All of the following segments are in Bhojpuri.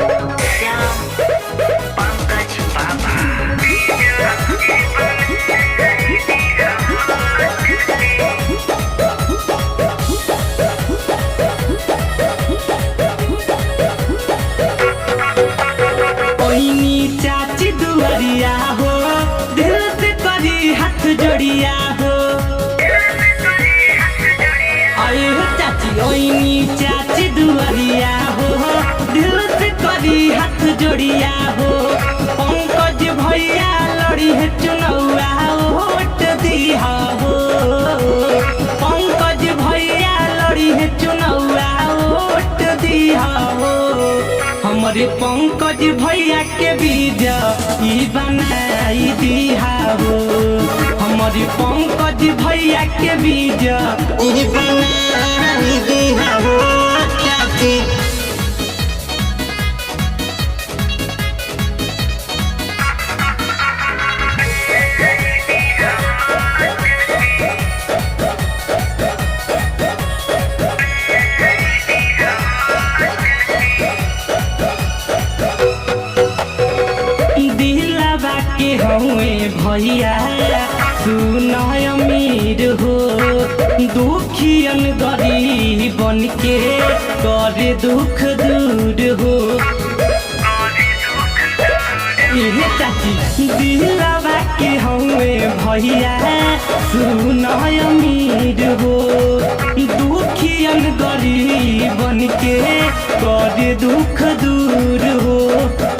श्याम पंकज बाबा। ओइनी चाची दुआरिया हो, दिल से करी हाथ जोड़िया हो। आए हो चाची, ओइनी चाची दुआरिया हो, दिल से करी हाथ जोड़िया हो। पंकज भैया लड़ी है चुनौआ, वोट दिया हो। पंकज भैया लड़ी है चुनौआ, वोट दिया हो। हमारे पंकज भैया के बीज ई बनाई दिया हो। हमारे पंकज भैया के बीज ई बनाई दिया हो चाची। दिलवा के हवे भैया सुनय अमीर हो। दुखियन गरीबन के करे दुख दूर हो। ये चाची दिलवा के हवे भैया सुनय अमीर हो। दुखियन गरीबन के करे दुख दूर हो।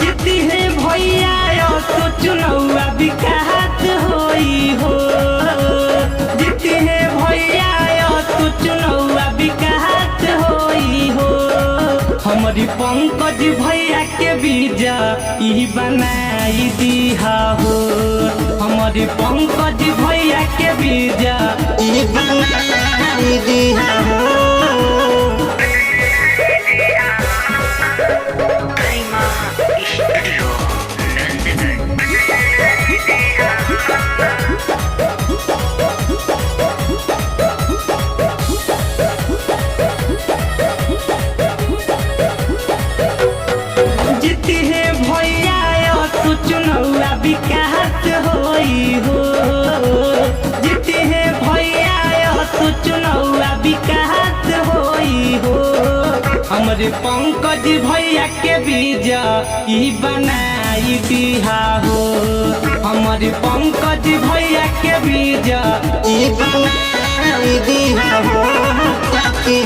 किती है भैया तो चुनौआ विकास होई हो। जीती है भैया तो चुनौआ विकास होई हो। हमारी पंकज भैया के बीज ई बनाई दिया हो। हमारी पंकज भैया के बीज ई बनाई दिया हो। गरिमा स्टूडियो जीती है भैया तो चुनौआ विकास होई हो। जीती है भैया तो चुनौआ विकास होई हो। हमारे पंकज भैया के बीज ई बनाई दिया हो। हमारे पंकज भैया के बीज ई बनाई दिया हो चाची।